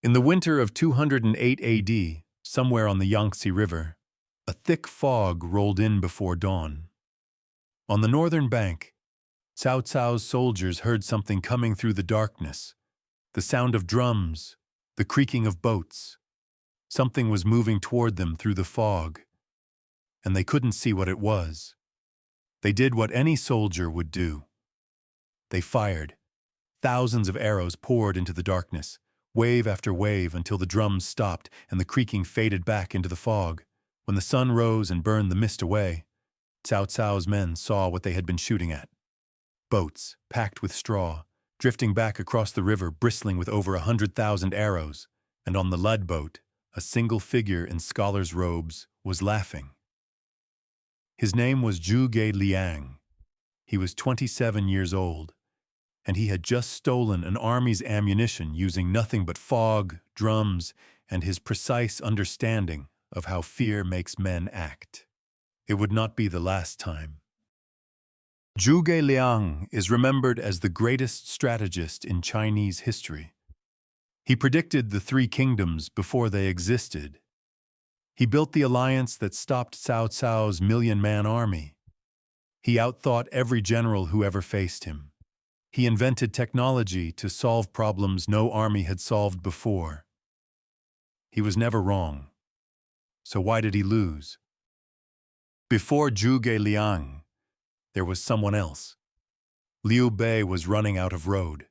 In the winter of 208 AD, somewhere on the Yangtze River, a thick fog rolled in before dawn. On the northern bank, Cao Cao's soldiers heard something coming through the darkness, the sound of drums, the creaking of boats. Something was moving toward them through the fog, and they couldn't see what it was. They did what any soldier would do. They fired. Thousands of arrows poured into the darkness, wave after wave, until the drums stopped and the creaking faded back into the fog. When the sun rose and burned the mist away, Cao Cao's men saw what they had been shooting at. Boats, packed with straw, drifting back across the river, bristling with over 100,000 arrows, and on the lead boat, a single figure in scholar's robes was laughing. His name was Zhuge Liang. He was 27 years old, and he had just stolen an army's ammunition using nothing but fog, drums, and his precise understanding of how fear makes men act. It would not be the last time. Zhuge Liang is remembered as the greatest strategist in Chinese history. He predicted the three kingdoms before they existed. He built the alliance that stopped Cao Cao's million-man army. He outthought every general who ever faced him. He invented technology to solve problems no army had solved before. He was never wrong. So why did he lose? Before Zhuge Liang, there was someone else. Liu Bei was running out of road.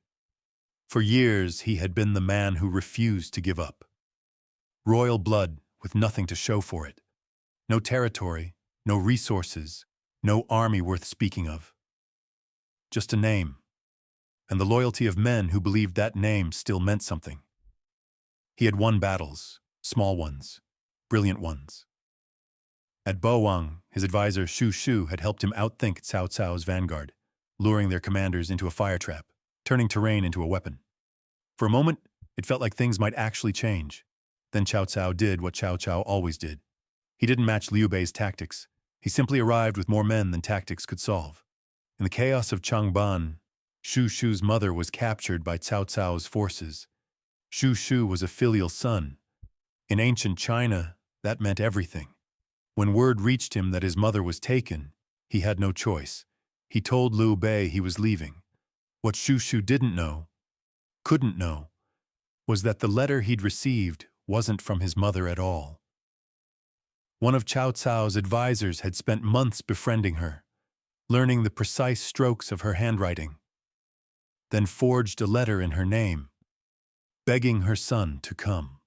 For years, he had been the man who refused to give up. Royal blood with nothing to show for it. No territory, no resources, no army worth speaking of. Just a name, and the loyalty of men who believed that name still meant something. He had won battles, small ones, brilliant ones. At Bowang, his advisor Xu Shu had helped him outthink Cao Cao's vanguard, luring their commanders into a fire trap, turning terrain into a weapon. For a moment, it felt like things might actually change. Then Cao Cao did what Cao Cao always did. He didn't match Liu Bei's tactics. He simply arrived with more men than tactics could solve. In the chaos of Changban, Xu Shu's mother was captured by Cao Cao's forces. Xu Shu was a filial son. In ancient China, that meant everything. When word reached him that his mother was taken, he had no choice. He told Liu Bei he was leaving. What Xu Shu didn't know, couldn't know, was that the letter he'd received wasn't from his mother at all. One of Cao Cao's advisors had spent months befriending her, learning the precise strokes of her handwriting, then forged a letter in her name, begging her son to come.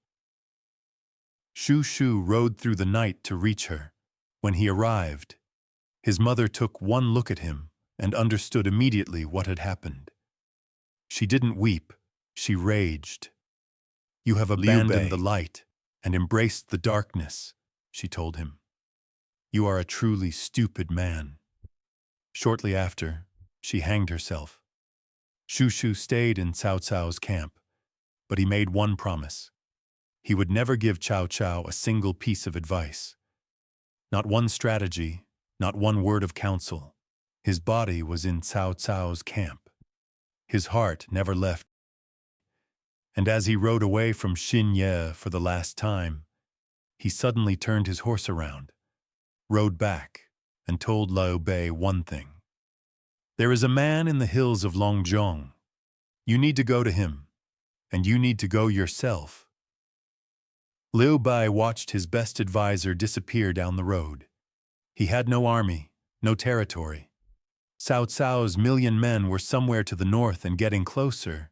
Xu Shu rode through the night to reach her. When he arrived, his mother took one look at him and understood immediately what had happened. She didn't weep, she raged. "You have abandoned the light and embraced the darkness," she told him. "You are a truly stupid man." Shortly after, she hanged herself. Xu Shu stayed in Cao Cao's camp, but he made one promise. He would never give Cao Cao a single piece of advice. Not one strategy, not one word of counsel. His body was in Cao Cao's camp. His heart never left. And as he rode away from Xinye for the last time, he suddenly turned his horse around, rode back, and told Liu Bei one thing. "There is a man in the hills of Longzhong. You need to go to him, and you need to go yourself." Liu Bei watched his best advisor disappear down the road. He had no army, no territory. Cao Cao's million men were somewhere to the north and getting closer.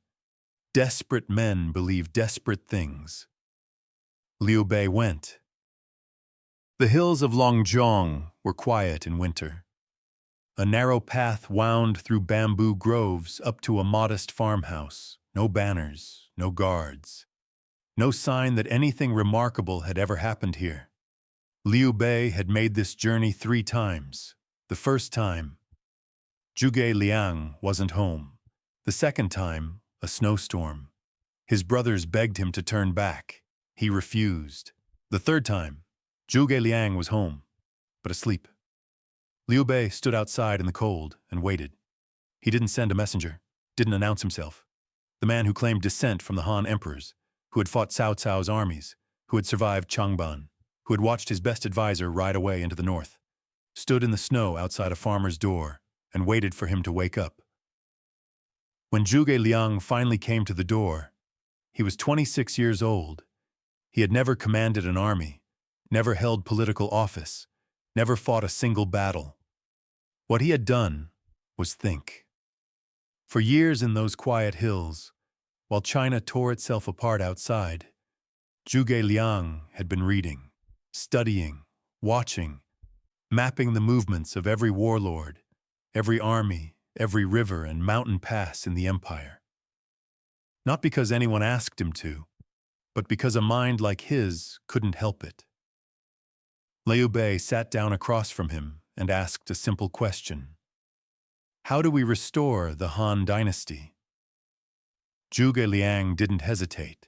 Desperate men believe desperate things. Liu Bei went. The hills of Longzhong were quiet in winter. A narrow path wound through bamboo groves up to a modest farmhouse. No banners, no guards. No sign that anything remarkable had ever happened here. Liu Bei had made this journey 3 times. The first time, Zhuge Liang wasn't home. The second time, a snowstorm. His brothers begged him to turn back. He refused. The third time, Zhuge Liang was home, but asleep. Liu Bei stood outside in the cold and waited. He didn't send a messenger, didn't announce himself. The man who claimed descent from the Han emperors, who had fought Cao Cao's armies, who had survived Changban, who had watched his best advisor ride away into the north, stood in the snow outside a farmer's door and waited for him to wake up. When Zhuge Liang finally came to the door, he was 26 years old. He had never commanded an army, never held political office, never fought a single battle. What he had done was think. For years in those quiet hills, while China tore itself apart outside, Zhuge Liang had been reading, studying, watching, mapping the movements of every warlord, every army, every river and mountain pass in the empire. Not because anyone asked him to, but because a mind like his couldn't help it. Liu Bei sat down across from him and asked a simple question. How do we restore the Han dynasty? Zhuge Liang didn't hesitate.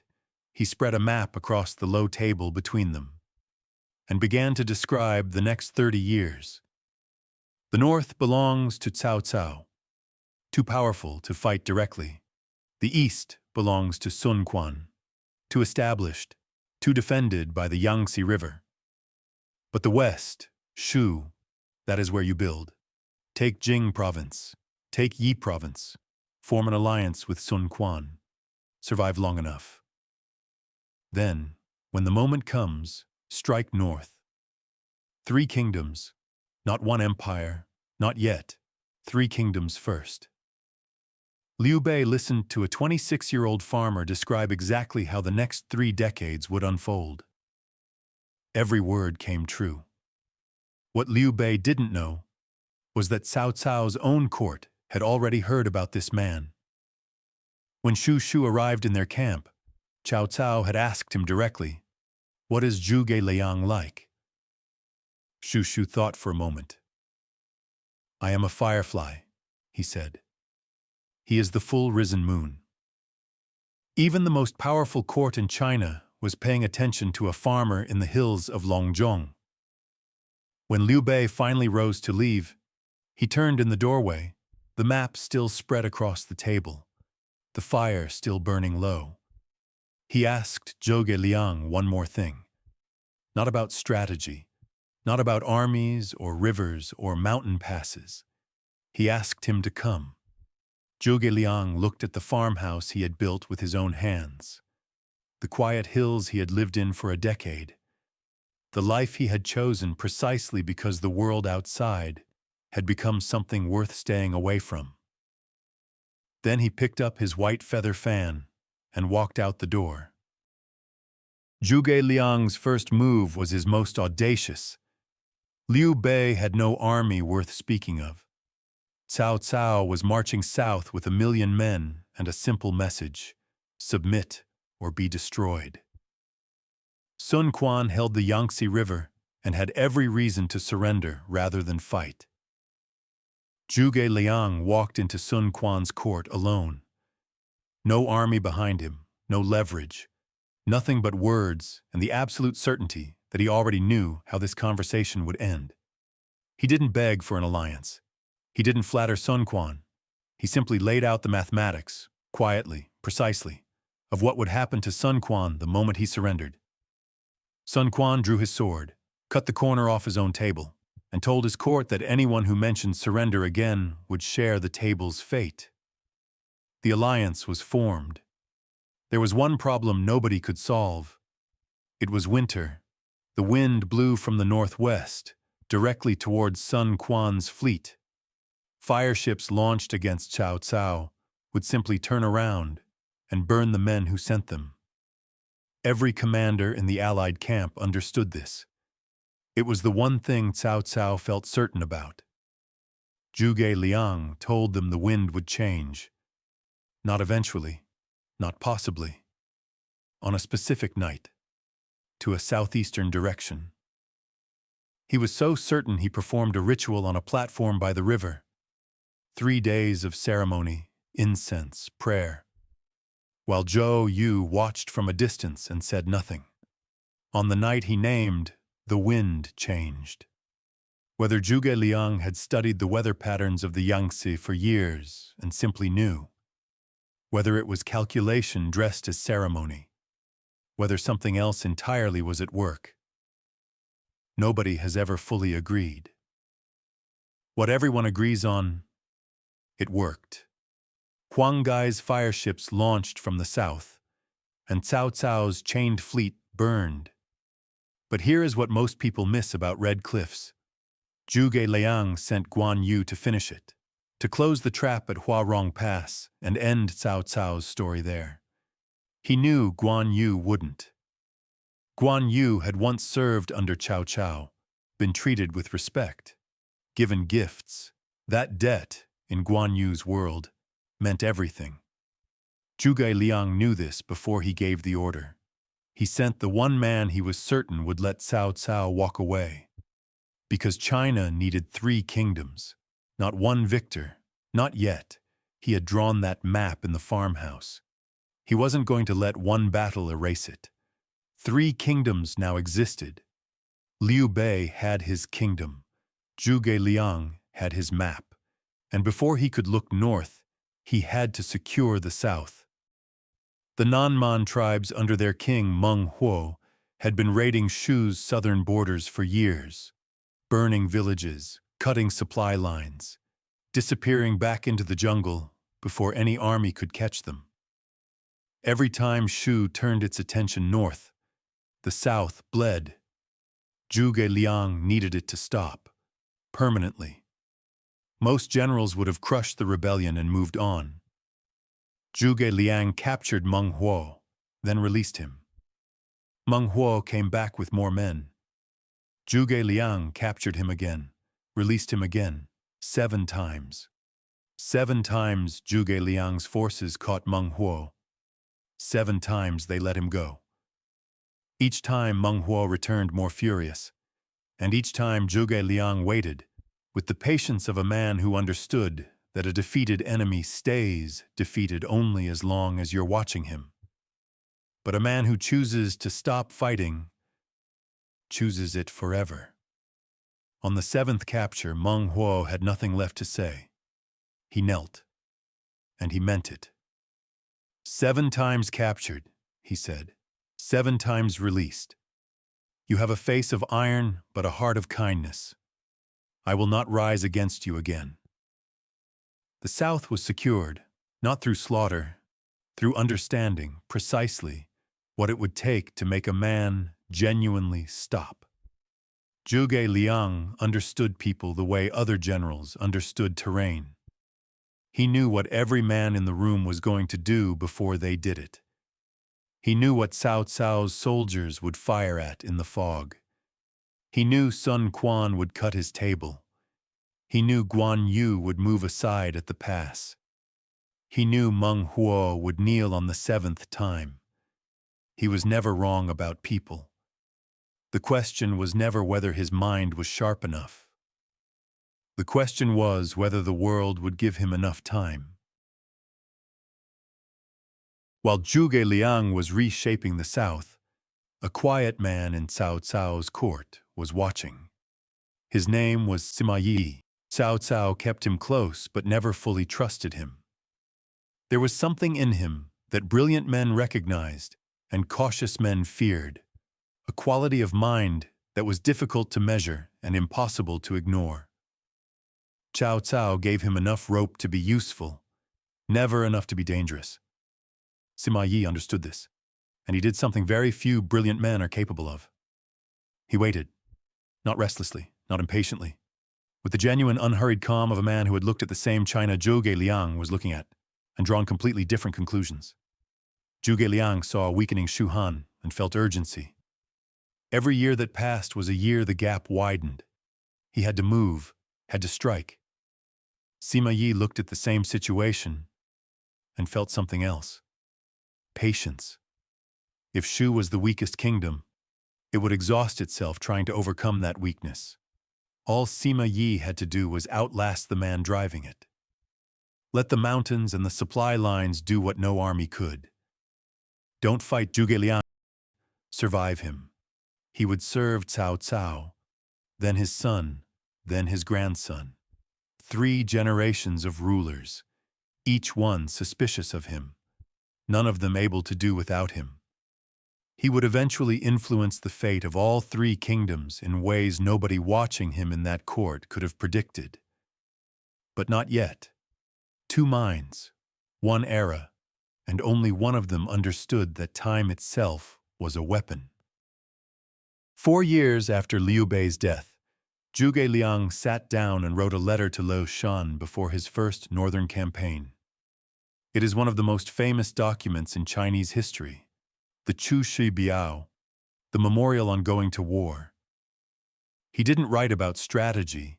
He spread a map across the low table between them and began to describe the next 30 years. The north belongs to Cao Cao, too powerful to fight directly. The east belongs to Sun Quan, too established, too defended by the Yangtze River. But the west, Shu, that is where you build. Take Jing province, take Yi province, form an alliance with Sun Quan, survive long enough. Then, when the moment comes, strike north. 3 kingdoms, not one empire, not yet, 3 kingdoms first. Liu Bei listened to a 26-year-old farmer describe exactly how the next 3 decades would unfold. Every word came true. What Liu Bei didn't know was that Cao Cao's own court had already heard about this man. When Shu Shu arrived in their camp, Cao Cao had asked him directly, "What is Zhuge Liang like?" Shu Shu thought for a moment. "I am a firefly," he said. "He is the full risen moon." Even the most powerful court in China was paying attention to a farmer in the hills of Longzhong. When Liu Bei finally rose to leave, he turned in the doorway, the map still spread across the table, the fire still burning low. He asked Zhuge Liang one more thing. Not about strategy, not about armies or rivers or mountain passes. He asked him to come. Zhuge Liang looked at the farmhouse he had built with his own hands, the quiet hills he had lived in for a decade, the life he had chosen precisely because the world outside had become something worth staying away from. Then he picked up his white feather fan and walked out the door. Zhuge Liang's first move was his most audacious. Liu Bei had no army worth speaking of. Cao Cao was marching south with 1 million men and a simple message: submit or be destroyed. Sun Quan held the Yangtze River and had every reason to surrender rather than fight. Zhuge Liang walked into Sun Quan's court alone. No army behind him, no leverage, nothing but words and the absolute certainty that he already knew how this conversation would end. He didn't beg for an alliance. He didn't flatter Sun Quan. He simply laid out the mathematics, quietly, precisely, of what would happen to Sun Quan the moment he surrendered. Sun Quan drew his sword, cut the corner off his own table, and told his court that anyone who mentioned surrender again would share the table's fate. The alliance was formed. There was one problem nobody could solve. It was winter. The wind blew from the northwest, directly towards Sun Quan's fleet. Fireships launched against Cao Cao would simply turn around and burn the men who sent them. Every commander in the Allied camp understood this. It was the one thing Cao Cao felt certain about. Zhuge Liang told them the wind would change. Not eventually, not possibly. On a specific night, to a southeastern direction. He was so certain he performed a ritual on a platform by the river. 3 days of ceremony, incense, prayer, while Zhou Yu watched from a distance and said nothing. On the night he named, the wind changed. Whether Zhuge Liang had studied the weather patterns of the Yangtze for years and simply knew, whether it was calculation dressed as ceremony, whether something else entirely was at work. Nobody has ever fully agreed. What everyone agrees on, it worked. Huang Gai's fire ships launched from the south, and Cao Cao's chained fleet burned. But here is what most people miss about Red Cliffs. Zhuge Liang sent Guan Yu to finish it, to close the trap at Huarong Pass and end Cao Cao's story there. He knew Guan Yu wouldn't. Guan Yu had once served under Cao Cao, been treated with respect, given gifts. That debt, in Guan Yu's world, meant everything. Zhuge Liang knew this before he gave the order. He sent the one man he was certain would let Cao Cao walk away. Because China needed 3 kingdoms, not one victor, not yet. He had drawn that map in the farmhouse. He wasn't going to let one battle erase it. 3 kingdoms now existed. Liu Bei had his kingdom. Zhuge Liang had his map. And before he could look north, he had to secure the south. The Nanman tribes under their king Meng Huo had been raiding Shu's southern borders for years, burning villages, cutting supply lines, disappearing back into the jungle before any army could catch them. Every time Shu turned its attention north, the south bled. Zhuge Liang needed it to stop, permanently. Most generals would have crushed the rebellion and moved on. Zhuge Liang captured Meng Huo, then released him. Meng Huo came back with more men. Zhuge Liang captured him again, released him again, 7 times. 7 times Zhuge Liang's forces caught Meng Huo. 7 times they let him go. Each time Meng Huo returned more furious, and each time Zhuge Liang waited, with the patience of a man who understood that a defeated enemy stays defeated only as long as you're watching him. But a man who chooses to stop fighting chooses it forever. On the 7th capture, Meng Huo had nothing left to say. He knelt, and he meant it. 7 times captured, he said. 7 times released. You have a face of iron, but a heart of kindness. I will not rise against you again. The South was secured, not through slaughter, through understanding precisely what it would take to make a man genuinely stop. Zhuge Liang understood people the way other generals understood terrain. He knew what every man in the room was going to do before they did it. He knew what Cao Cao's soldiers would fire at in the fog. He knew Sun Quan would cut his table. He knew Guan Yu would move aside at the pass. He knew Meng Huo would kneel on the 7th time. He was never wrong about people. The question was never whether his mind was sharp enough. The question was whether the world would give him enough time. While Zhuge Liang was reshaping the South, a quiet man in Cao Cao's court was watching. His name was Sima. Cao Cao kept him close but never fully trusted him. There was something in him that brilliant men recognized and cautious men feared, a quality of mind that was difficult to measure and impossible to ignore. Cao Cao gave him enough rope to be useful, never enough to be dangerous. Sima Yi understood this, and he did something very few brilliant men are capable of. He waited, not restlessly, not impatiently, with the genuine unhurried calm of a man who had looked at the same China Zhuge Liang was looking at, and drawn completely different conclusions. Zhuge Liang saw a weakening Shu Han and felt urgency. Every year that passed was a year the gap widened. He had to move, had to strike. Sima Yi looked at the same situation and felt something else. Patience. If Shu was the weakest kingdom, it would exhaust itself trying to overcome that weakness. All Sima Yi had to do was outlast the man driving it. Let the mountains and the supply lines do what no army could. Don't fight Zhuge Liang. Survive him. He would serve Cao Cao, then his son, then his grandson. 3 generations of rulers, each one suspicious of him, none of them able to do without him. He would eventually influence the fate of all three kingdoms in ways nobody watching him in that court could have predicted. But not yet. Two minds, one era, and only one of them understood that time itself was a weapon. 4 years after Liu Bei's death, Zhuge Liang sat down and wrote a letter to Liu Shan before his first northern campaign. It is one of the most famous documents in Chinese history, the Chu Shi Biao, the memorial on going to war. He didn't write about strategy.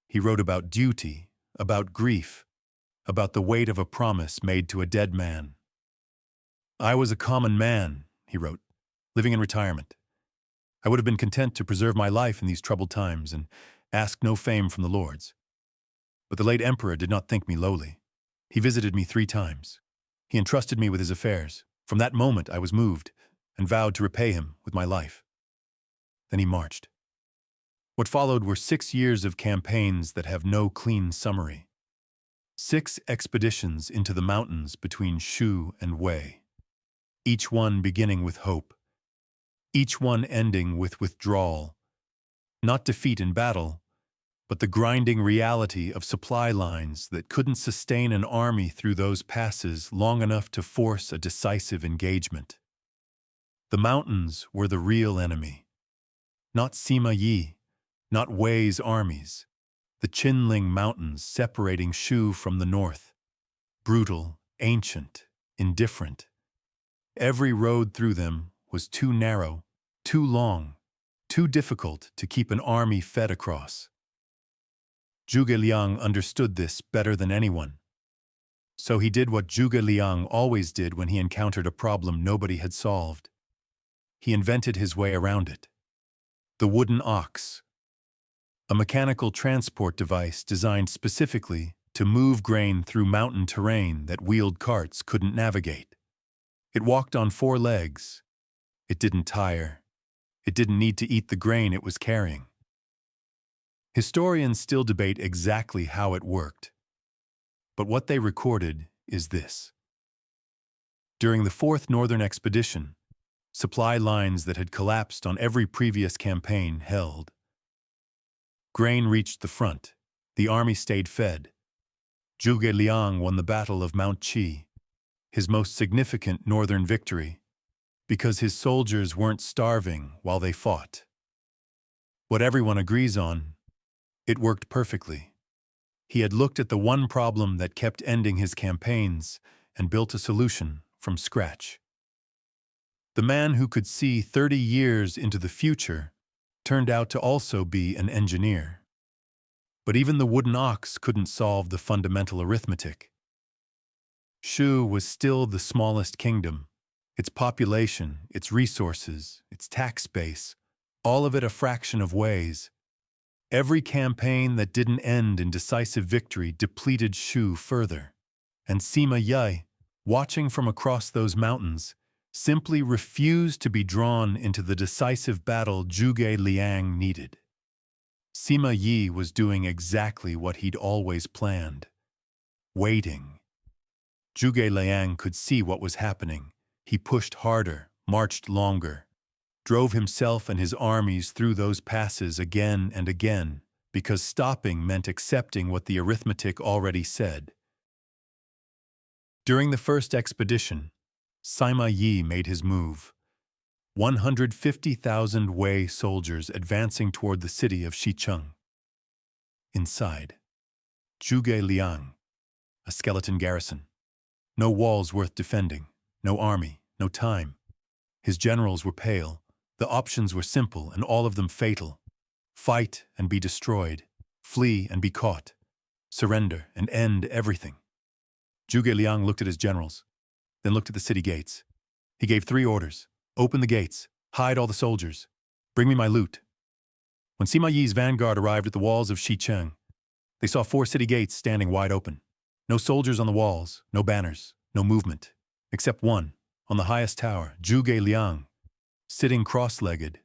He wrote about duty, about grief, about the weight of a promise made to a dead man. "I was a common man," he wrote, "living in retirement. I would have been content to preserve my life in these troubled times and ask no fame from the lords. But the late emperor did not think me lowly. He visited me 3 times. He entrusted me with his affairs. From that moment I was moved and vowed to repay him with my life." Then he marched. What followed were 6 years of campaigns that have no clean summary. 6 expeditions into the mountains between Shu and Wei, each one beginning with hope, each one ending with withdrawal, not defeat in battle, but the grinding reality of supply lines that couldn't sustain an army through those passes long enough to force a decisive engagement. The mountains were the real enemy. Not Sima Yi, not Wei's armies, the Qinling Mountains separating Shu from the north. Brutal, ancient, indifferent. Every road through them was too narrow, too long, too difficult to keep an army fed across. Zhuge Liang understood this better than anyone. So he did what Zhuge Liang always did when he encountered a problem nobody had solved. He invented his way around it. The wooden ox, a mechanical transport device designed specifically to move grain through mountain terrain that wheeled carts couldn't navigate. It walked on 4 legs. It didn't tire. It didn't need to eat the grain it was carrying. Historians still debate exactly how it worked. But what they recorded is this. During the 4th Northern Expedition, supply lines that had collapsed on every previous campaign held. Grain reached the front. The army stayed fed. Zhuge Liang won the Battle of Mount Qi, his most significant northern victory, because his soldiers weren't starving while they fought. What everyone agrees on, it worked perfectly. He had looked at the one problem that kept ending his campaigns and built a solution from scratch. The man who could see 30 years into the future turned out to also be an engineer. But even the wooden ox couldn't solve the fundamental arithmetic. Shu was still the smallest kingdom. Its population, its resources, its tax base, all of it a fraction of Wei's. Every campaign that didn't end in decisive victory depleted Shu further. And Sima Yi, watching from across those mountains, simply refused to be drawn into the decisive battle Zhuge Liang needed. Sima Yi was doing exactly what he'd always planned. Waiting. Zhuge Liang could see what was happening. He pushed harder, marched longer, drove himself and his armies through those passes again and again, because stopping meant accepting what the arithmetic already said. During the first expedition, Sima Yi made his move. 150,000 Wei soldiers advancing toward the city of Xicheng. Inside, Zhuge Liang, a skeleton garrison. No walls worth defending, no army, no time. His generals were pale. The options were simple and all of them fatal. Fight and be destroyed. Flee and be caught. Surrender and end everything. Zhuge Liang looked at his generals, then looked at the city gates. He gave 3 orders. Open the gates. Hide all the soldiers. Bring me my loot. When Sima Yi's vanguard arrived at the walls of Xicheng, they saw 4 city gates standing wide open. No soldiers on the walls, no banners, no movement, except one, on the highest tower, Zhuge Liang, sitting cross-legged,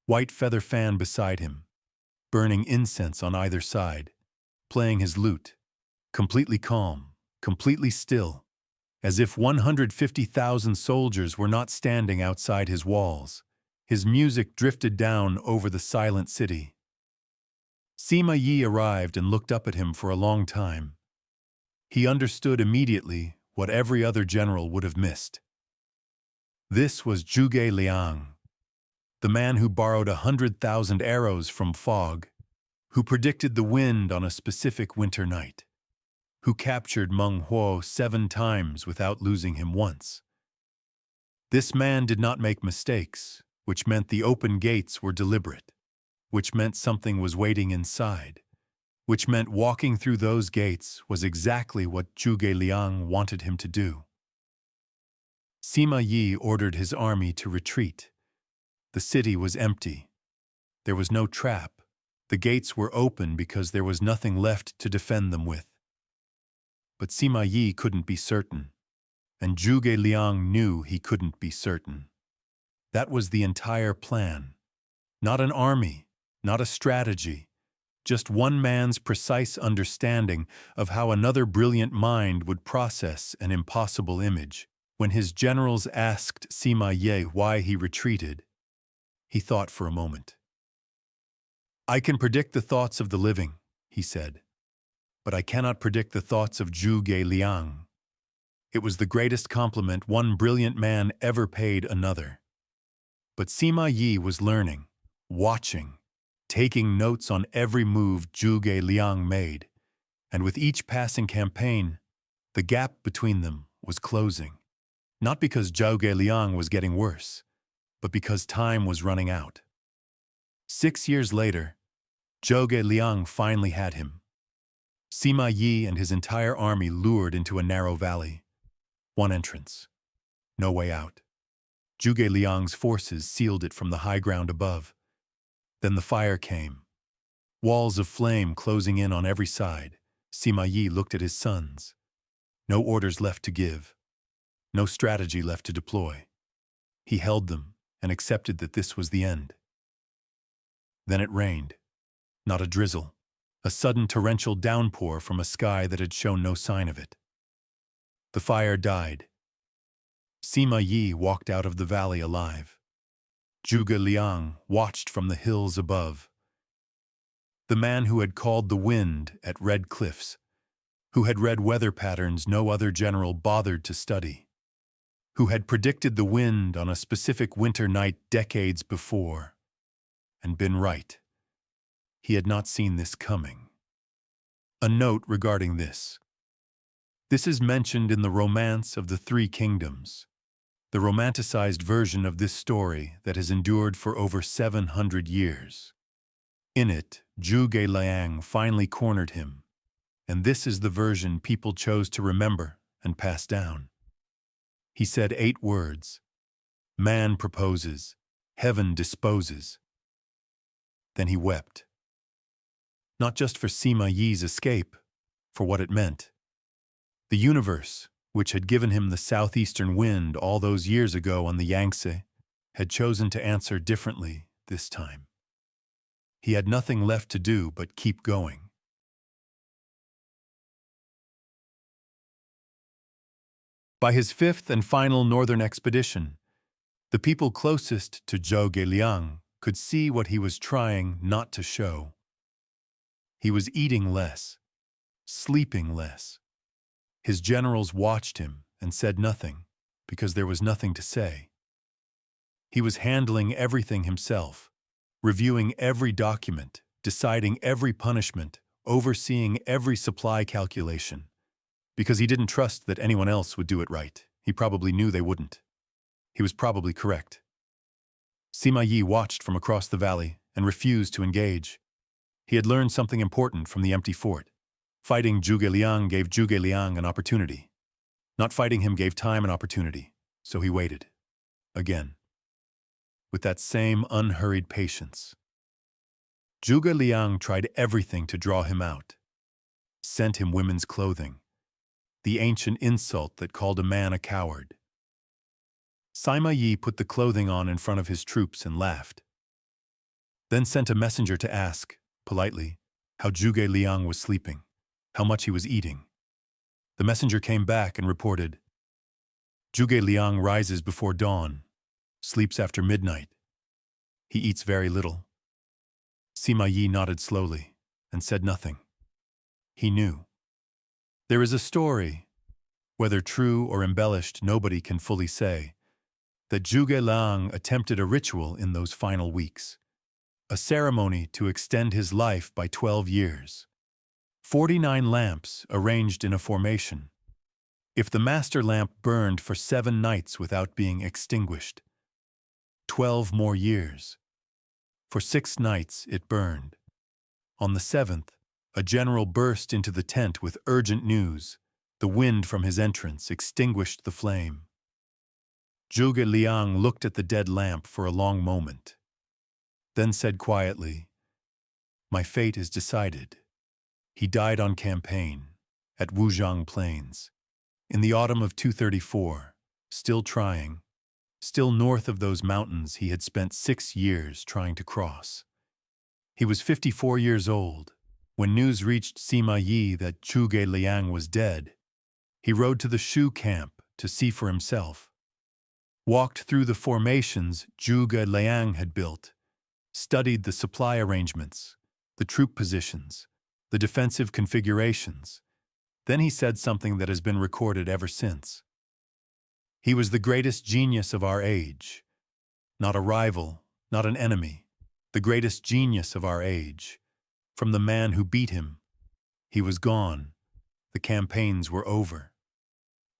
white feather fan beside him, burning incense on either side, playing his lute, completely calm, completely still, as if 150,000 soldiers were not standing outside his walls. His music drifted down over the silent city. Sima Yi arrived and looked up at him for a long time. He understood immediately what every other general would have missed. This was Zhuge Liang, the man who borrowed 100,000 arrows from fog, who predicted the wind on a specific winter night, who captured Meng Huo 7 times without losing him once. This man did not make mistakes, which meant the open gates were deliberate, which meant something was waiting inside, which meant walking through those gates was exactly what Zhuge Liang wanted him to do. Sima Yi ordered his army to retreat. The city was empty. There was no trap. The gates were open because there was nothing left to defend them with. But Sima Yi couldn't be certain, and Zhuge Liang knew he couldn't be certain. That was the entire plan. Not an army, not a strategy, just one man's precise understanding of how another brilliant mind would process an impossible image. When his generals asked Sima Yi why he retreated, he thought for a moment. "I can predict the thoughts of the living," he said, "but I cannot predict the thoughts of Zhuge Liang." It was the greatest compliment one brilliant man ever paid another. But Sima Yi was learning, watching, taking notes on every move Zhuge Liang made, and with each passing campaign, the gap between them was closing. Not because Zhuge Liang was getting worse, but because time was running out. 6 years later, Zhuge Liang finally had him. Sima Yi and his entire army lured into a narrow valley. One entrance. No way out. Zhuge Liang's forces sealed it from the high ground above. Then the fire came. Walls of flame closing in on every side. Sima Yi looked at his sons. No orders left to give. No strategy left to deploy. He held them and accepted that this was the end. Then it rained. Not a drizzle. A sudden torrential downpour from a sky that had shown no sign of it. The fire died. Sima Yi walked out of the valley alive. Zhuge Liang watched from the hills above. The man who had called the wind at red cliffs, who had read weather patterns no other general bothered to study, who had predicted the wind on a specific winter night decades before, and been right. He had not seen this coming. A note regarding this. This is mentioned in the Romance of the Three Kingdoms, the romanticized version of this story that has endured for over 700 years. In it, Zhuge Liang finally cornered him, and this is the version people chose to remember and pass down. He said 8 words. Man proposes, heaven disposes. Then he wept. Not just for Sima Yi's escape, for what it meant. The universe, which had given him the southeastern wind all those years ago on the Yangtze, had chosen to answer differently this time. He had nothing left to do but keep going. By his 5th and final northern expedition, the people closest to Zhuge Liang could see what he was trying not to show. He was eating less, sleeping less. His generals watched him and said nothing, because there was nothing to say. He was handling everything himself, reviewing every document, deciding every punishment, overseeing every supply calculation. Because he didn't trust that anyone else would do it right. He probably knew they wouldn't. He was probably correct. Sima Yi watched from across the valley and refused to engage. He had learned something important from the empty fort. Fighting Zhuge Liang gave Zhuge Liang an opportunity. Not fighting him gave time an opportunity, so he waited. Again. With that same unhurried patience. Zhuge Liang tried everything to draw him out. Sent him women's clothing. The ancient insult that called a man a coward. Sima Yi put the clothing on in front of his troops and laughed. Then sent a messenger to ask, politely, how Zhuge Liang was sleeping, how much he was eating. The messenger came back and reported, Zhuge Liang rises before dawn, sleeps after midnight. He eats very little. Sima Yi nodded slowly and said nothing. He knew. There is a story, whether true or embellished nobody can fully say, that Zhuge Liang attempted a ritual in those final weeks, a ceremony to extend his life by 12 years. 49 lamps arranged in a formation. If the master lamp burned for 7 nights without being extinguished, 12 more years. For 6 nights it burned. On the 7th, a general burst into the tent with urgent news. The wind from his entrance extinguished the flame. Zhuge Liang looked at the dead lamp for a long moment, then said quietly, "My fate is decided." He died on campaign, at Wuzhang Plains, in the autumn of 234, still trying, still north of those mountains he had spent 6 years trying to cross. He was 54 years old when news reached Sima Yi that Zhuge Liang was dead. He rode to the Shu camp to see for himself, walked through the formations Zhuge Liang had built, studied the supply arrangements, the troop positions, the defensive configurations. Then he said something that has been recorded ever since. He was the greatest genius of our age, not a rival, not an enemy, the greatest genius of our age. From the man who beat him, he was gone. The campaigns were over.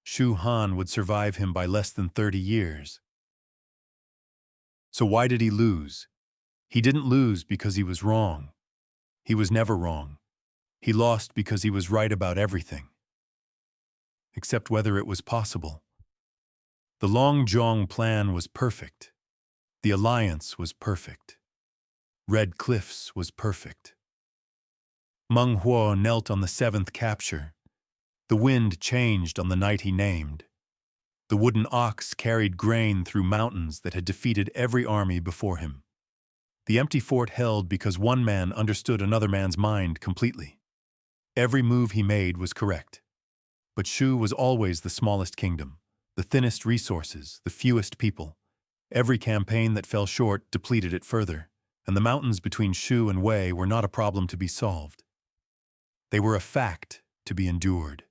Shu Han would survive him by less than 30 years. So why did he lose? He didn't lose because he was wrong. He was never wrong. He lost because he was right about everything, except whether it was possible. The Long-Zhong plan was perfect. The alliance was perfect. Red Cliffs was perfect. Meng Huo knelt on the 7th capture. The wind changed on the night he named. The wooden ox carried grain through mountains that had defeated every army before him. The empty fort held because one man understood another man's mind completely. Every move he made was correct. But Shu was always the smallest kingdom, the thinnest resources, the fewest people. Every campaign that fell short depleted it further, and the mountains between Shu and Wei were not a problem to be solved. They were a fact to be endured.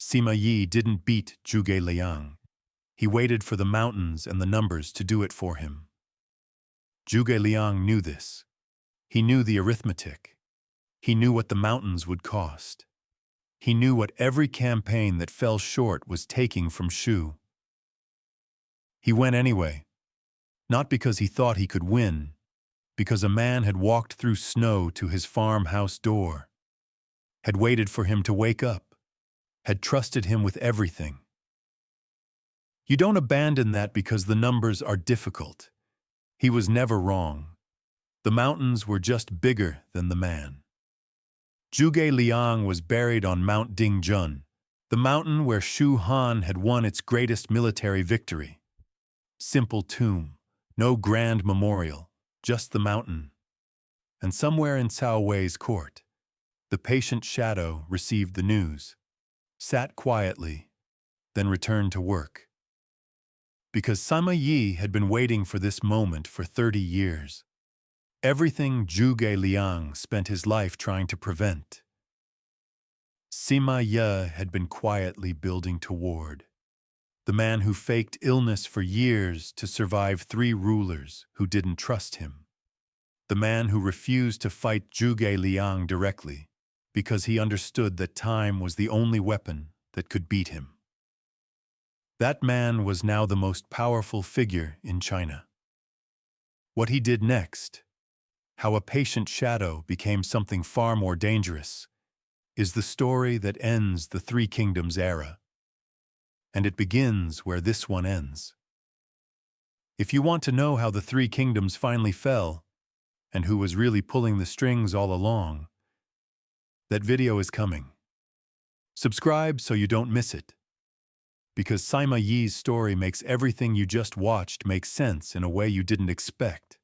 Sima Yi didn't beat Zhuge Liang. He waited for the mountains and the numbers to do it for him. Zhuge Liang knew this. He knew the arithmetic. He knew what the mountains would cost. He knew what every campaign that fell short was taking from Shu. He went anyway, not because he thought he could win, because a man had walked through snow to his farmhouse door, had waited for him to wake up, had trusted him with everything. You don't abandon that because the numbers are difficult. He was never wrong. The mountains were just bigger than the man. Zhuge Liang was buried on Mount Dingjun, the mountain where Shu Han had won its greatest military victory. Simple tomb, no grand memorial, just the mountain. And somewhere in Cao Wei's court, the patient shadow received the news, sat quietly, then returned to work. Because Sima Yi had been waiting for this moment for 30 years. Everything Zhuge Liang spent his life trying to prevent, Sima Yi had been quietly building toward. The man who faked illness for years to survive 3 rulers who didn't trust him. The man who refused to fight Zhuge Liang directly because he understood that time was the only weapon that could beat him. That man was now the most powerful figure in China. What he did next, how a patient shadow became something far more dangerous, is the story that ends the 3 Kingdoms era. And it begins where this one ends. If you want to know how the 3 Kingdoms finally fell, and who was really pulling the strings all along, that video is coming. Subscribe so you don't miss it. Because Sima Yi's story makes everything you just watched make sense in a way you didn't expect.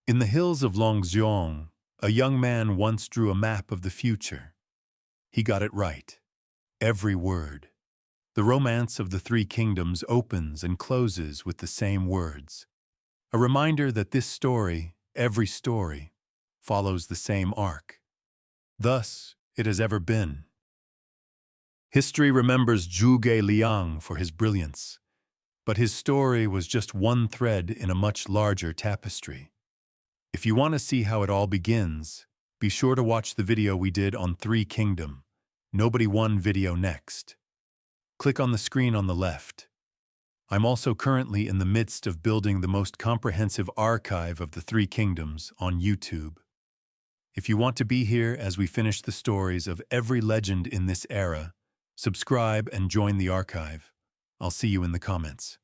In the hills of Longzhong, a young man once drew a map of the future. He got it right. Every word. The romance of the three kingdoms opens and closes with the same words. A reminder that this story, every story, follows the same arc. Thus, it has ever been. History remembers Zhuge Liang for his brilliance, but his story was just one thread in a much larger tapestry. If you want to see how it all begins, be sure to watch the video we did on Three Kingdom. Nobody won video next. Click on the screen on the left. I'm also currently in the midst of building the most comprehensive archive of the Three Kingdoms on YouTube. If you want to be here as we finish the stories of every legend in this era, subscribe and join the archive. I'll see you in the comments.